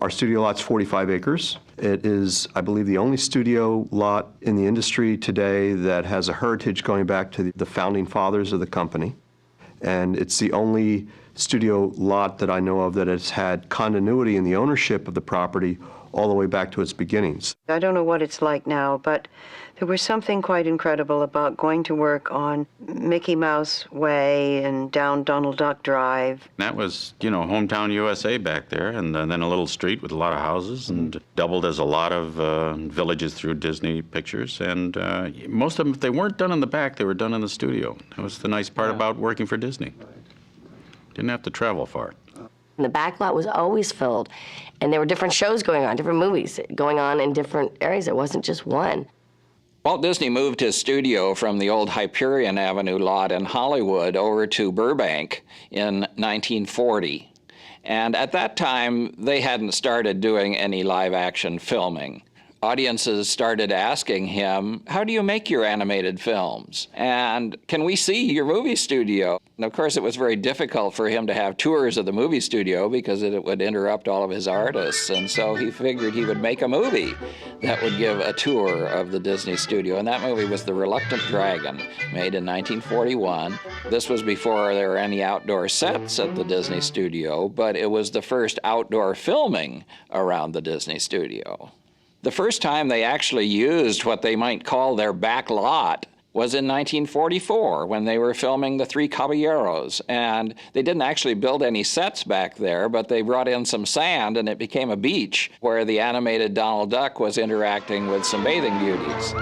Our studio lot's 45 acres. It is, I believe, the only studio lot in the industry today that has a heritage going back to the founding fathers of the company. And it's the only studio lot that I know of that has had continuity in the ownership of the property all the way back to its beginnings. I don't know what it's like now, but there was something quite incredible about going to work on Mickey Mouse Way and down Donald Duck Drive. That was, hometown USA back there, and then a little street with a lot of houses, and doubled as a lot of villages through Disney pictures. And most of them, if they weren't done in the back, they were done in the studio. That was the nice part about working for Disney. Didn't have to travel far. The back lot was always filled, and there were different shows going on, different movies going on in different areas. It wasn't just one. Walt Disney moved his studio from the old Hyperion Avenue lot in Hollywood over to Burbank in 1940. And at that time, they hadn't started doing any live-action filming. Audiences started asking him, how do you make your animated films? And can we see your movie studio? And of course, it was very difficult for him to have tours of the movie studio because it would interrupt all of his artists. And so he figured he would make a movie that would give a tour of the Disney studio. And that movie was The Reluctant Dragon, made in 1941. This was before there were any outdoor sets at the Disney studio, but it was the first outdoor filming around the Disney studio. The first time they actually used what they might call their back lot was in 1944 when they were filming The Three Caballeros. And they didn't actually build any sets back there, but they brought in some sand and it became a beach where the animated Donald Duck was interacting with some bathing beauties.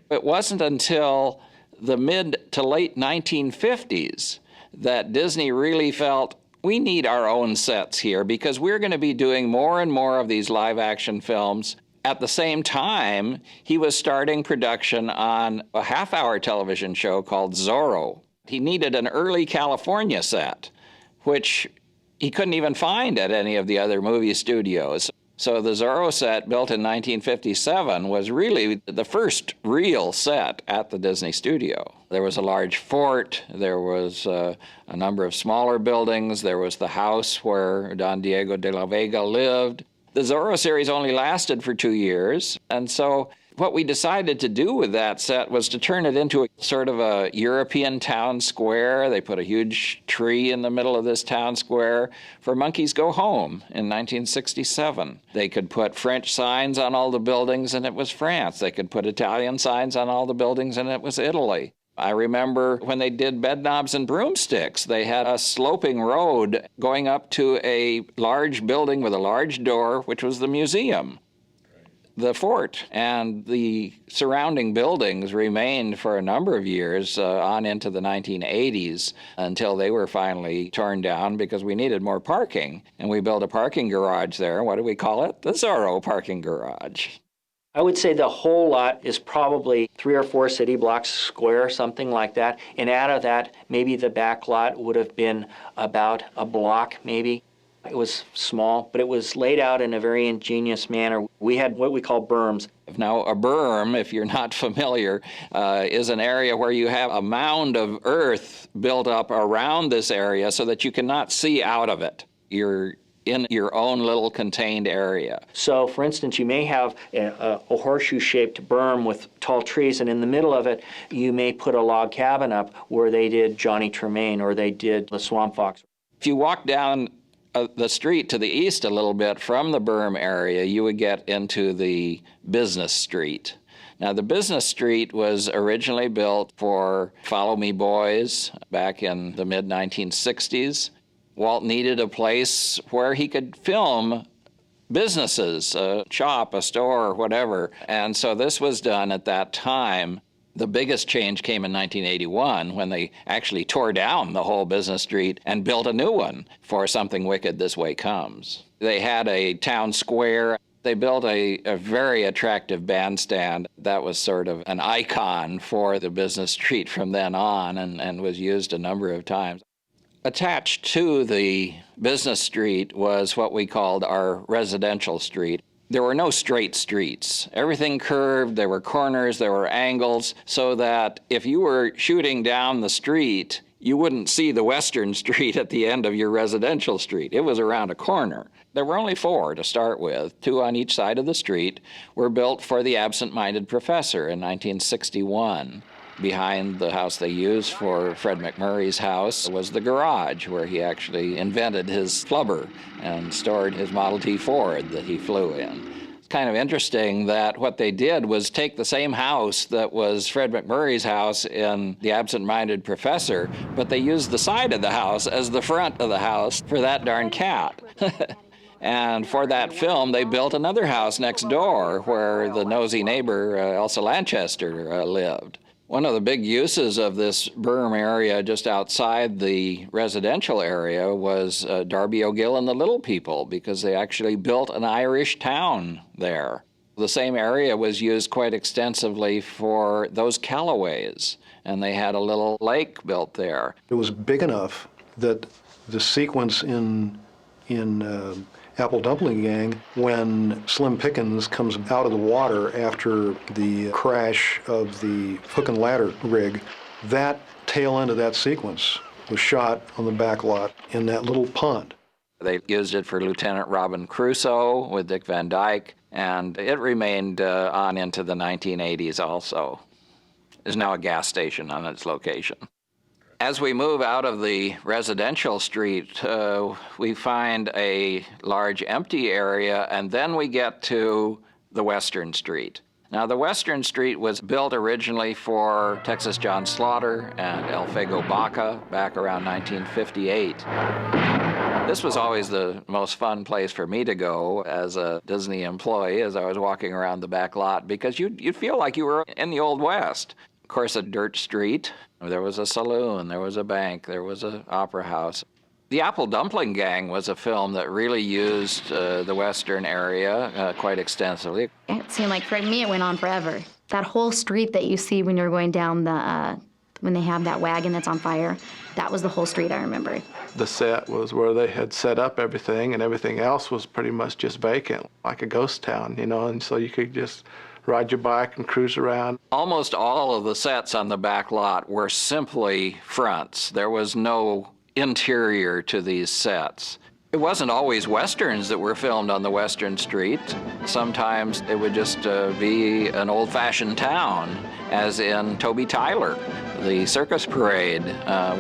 It wasn't until the mid to late 1950s that Disney really felt, we need our own sets here because we're going to be doing more and more of these live-action films. At the same time, he was starting production on a half-hour television show called Zorro. He needed an early California set, which he couldn't even find at any of the other movie studios. So the Zorro set, built in 1957, was really the first real set at the Disney studio. There was a large fort, there was a number of smaller buildings, there was the house where Don Diego de la Vega lived. The Zorro series only lasted for 2 years, and so what we decided to do with that set was to turn it into a sort of a European town square. They put a huge tree in the middle of this town square for Monkeys Go Home in 1967. They could put French signs on all the buildings and it was France. They could put Italian signs on all the buildings and it was Italy. I remember when they did Bedknobs and Broomsticks, they had a sloping road going up to a large building with a large door, which was the museum. The fort and the surrounding buildings remained for a number of years on into the 1980s until they were finally torn down because we needed more parking. And we built a parking garage there. What do we call it? The Zorro parking garage. I would say the whole lot is probably 3 or 4 city blocks square, something like that. And out of that, maybe the back lot would have been about a block, maybe. It was small, but it was laid out in a very ingenious manner. We had what we call berms. Now, a berm, if you're not familiar, is an area where you have a mound of earth built up around this area so that you cannot see out of it. You're in your own little contained area. So, for instance, you may have a horseshoe-shaped berm with tall trees, and in the middle of it, you may put a log cabin up where they did Johnny Tremaine or they did the Swamp Fox. If you walk down the street to the east a little bit from the berm area, you would get into the business street. Now, the business street was originally built for Follow Me Boys back in the mid-1960s. Walt needed a place where he could film businesses, a shop, a store, whatever. And so this was done at that time. The biggest change came in 1981 when they actually tore down the whole business street and built a new one for Something Wicked This Way Comes. They had a town square. They built a very attractive bandstand that was sort of an icon for the business street from then on and was used a number of times. Attached to the business street was what we called our residential street. There were no straight streets. Everything curved, there were corners, there were angles, so that if you were shooting down the street, you wouldn't see the Western Street at the end of your residential street. It was around a corner. There were only 4 to start with. 2 on each side of the street were built for the absent-minded professor in 1961. Behind the house they used for Fred McMurray's house was the garage where he actually invented his flubber and stored his Model T Ford that he flew in. It's kind of interesting that what they did was take the same house that was Fred McMurray's house in The Absent-Minded Professor, but they used the side of the house as the front of the house for that darn cat. And for that film, they built another house next door where the nosy neighbor, Elsa Lanchester, lived. One of the big uses of this berm area just outside the residential area was Darby O'Gill and the Little People, because they actually built an Irish town there. The same area was used quite extensively for those Callaways, and they had a little lake built there. It was big enough that the sequence in Apple Dumpling Gang, when Slim Pickens comes out of the water after the crash of the hook and ladder rig, that tail end of that sequence was shot on the back lot in that little pond. They used it for Lieutenant Robin Crusoe with Dick Van Dyke, and it remained on into the 1980s also. There's now a gas station on its location. As we move out of the residential street, we find a large empty area, and then we get to the Western Street. Now, the Western Street was built originally for Texas John Slaughter and El Fuego Baca back around 1958. This was always the most fun place for me to go as a Disney employee as I was walking around the back lot, because you'd feel like you were in the Old West. Of course, a dirt street. There was a saloon, there was a bank, there was an opera house. The Apple Dumpling Gang was a film that really used the Western area quite extensively. It seemed like, for me, it went on forever. That whole street that you see when you're going down when they have that wagon that's on fire, that was the whole street I remember. The set was where they had set up everything, and everything else was pretty much just vacant, like a ghost town, and so you could just ride your bike and cruise around. Almost all of the sets on the back lot were simply fronts. There was no interior to these sets. It wasn't always Westerns that were filmed on the Western Street. Sometimes it would just be an old-fashioned town, as in Toby Tyler. The circus parade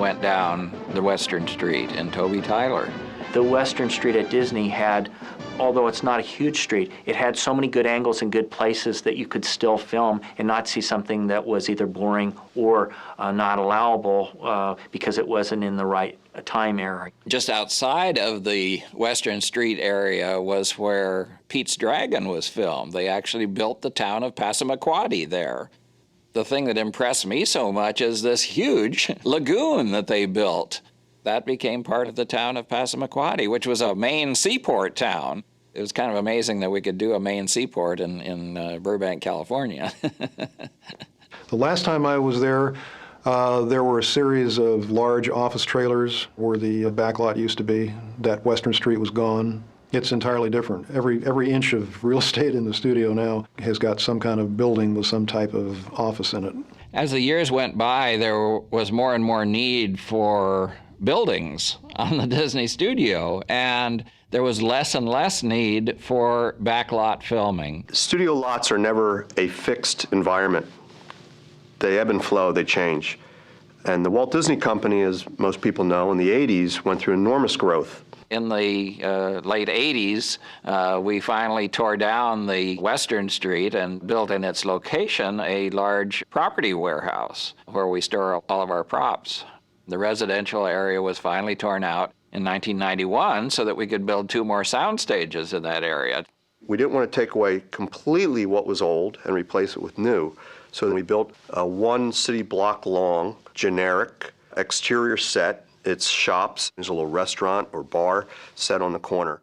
went down the Western Street in Toby Tyler. The Western Street at Disney had, although it's not a huge street, it had so many good angles and good places that you could still film and not see something that was either boring or not allowable because it wasn't in the right time era. Just outside of the Western Street area was where Pete's Dragon was filmed. They actually built the town of Passamaquoddy there. The thing that impressed me so much is this huge lagoon that they built. That became part of the town of Passamaquoddy, which was a Maine seaport town. It was kind of amazing that we could do a Maine seaport in Burbank, California. The last time I was there were a series of large office trailers where the backlot used to be. That Western Street was gone. It's entirely different. Every inch of real estate in the studio now has got some kind of building with some type of office in it. As the years went by, there was more and more need for buildings on the Disney studio, and there was less and less need for backlot filming. Studio lots are never a fixed environment. They ebb and flow, they change. And the Walt Disney Company, as most people know, in the 80s went through enormous growth. In the late 80s, we finally tore down the Western Street and built in its location a large property warehouse where we store all of our props. The residential area was finally torn out in 1991 so that we could build 2 more sound stages in that area. We didn't want to take away completely what was old and replace it with new, so we built a 1 city block long, generic exterior set. It's shops. There's a little restaurant or bar set on the corner.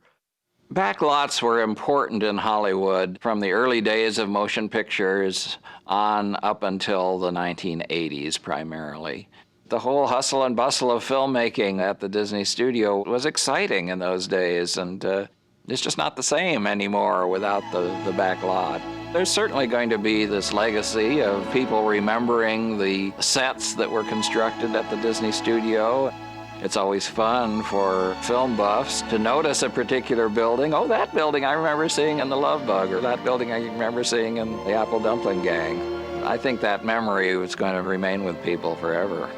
Backlots were important in Hollywood from the early days of motion pictures on up until the 1980s primarily. The whole hustle and bustle of filmmaking at the Disney studio was exciting in those days, and It's just not the same anymore without the back lot. There's certainly going to be this legacy of people remembering the sets that were constructed at the Disney studio. It's always fun for film buffs to notice a particular building. Oh, that building I remember seeing in The Love Bug, or that building I remember seeing in The Apple Dumpling Gang. I think that memory is going to remain with people forever.